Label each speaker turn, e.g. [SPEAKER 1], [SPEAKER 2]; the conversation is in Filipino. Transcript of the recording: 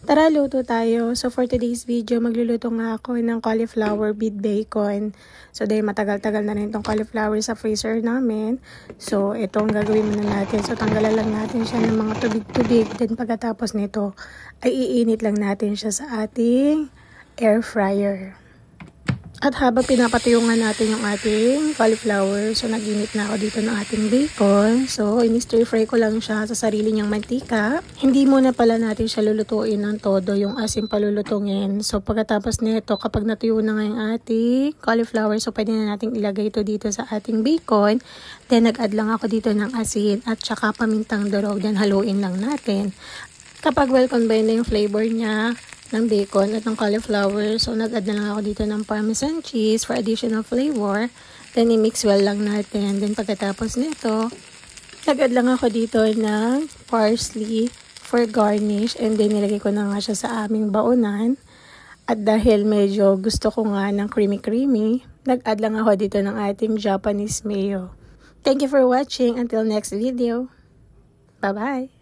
[SPEAKER 1] Tara, luto tayo. So for today's video, magluluto nga ako ng cauliflower with bacon. So dahil matagal-tagal na rin itong cauliflower sa freezer namin. So itong gagawin muna natin. So tanggalan lang natin siya ng mga tubig-tubig. Then pagkatapos nito, ay iinit lang natin siya sa ating air fryer. At habang pinapatuyungan natin yung ating cauliflower, so nag-init na ako dito ng ating bacon. So, in-stir fry ko lang siya sa sarili niyang mantika. Hindi muna pala natin siya lulutuin ng todo, yung asin palulutungin. So, pagkatapos nito, kapag natuyo na nga yung ating cauliflower, so pwede na natin ilagay ito dito sa ating bacon. Then, nag-add lang ako dito ng asin at saka pamintang durog. Then, haluin lang natin. Kapag well-combined na yung flavor niya, ng bacon at ng cauliflower. So, nag-add na lang ako dito ng parmesan cheese for additional flavor. Then, i-mix well lang natin. Then, pagkatapos nito, nag-add lang ako dito ng parsley for garnish. And then, nilagay ko na nga siya sa aming baunan. At dahil medyo gusto ko nga ng creamy-creamy, nag-add lang ako dito ng ating Japanese mayo. Thank you for watching. Until next video. Bye-bye!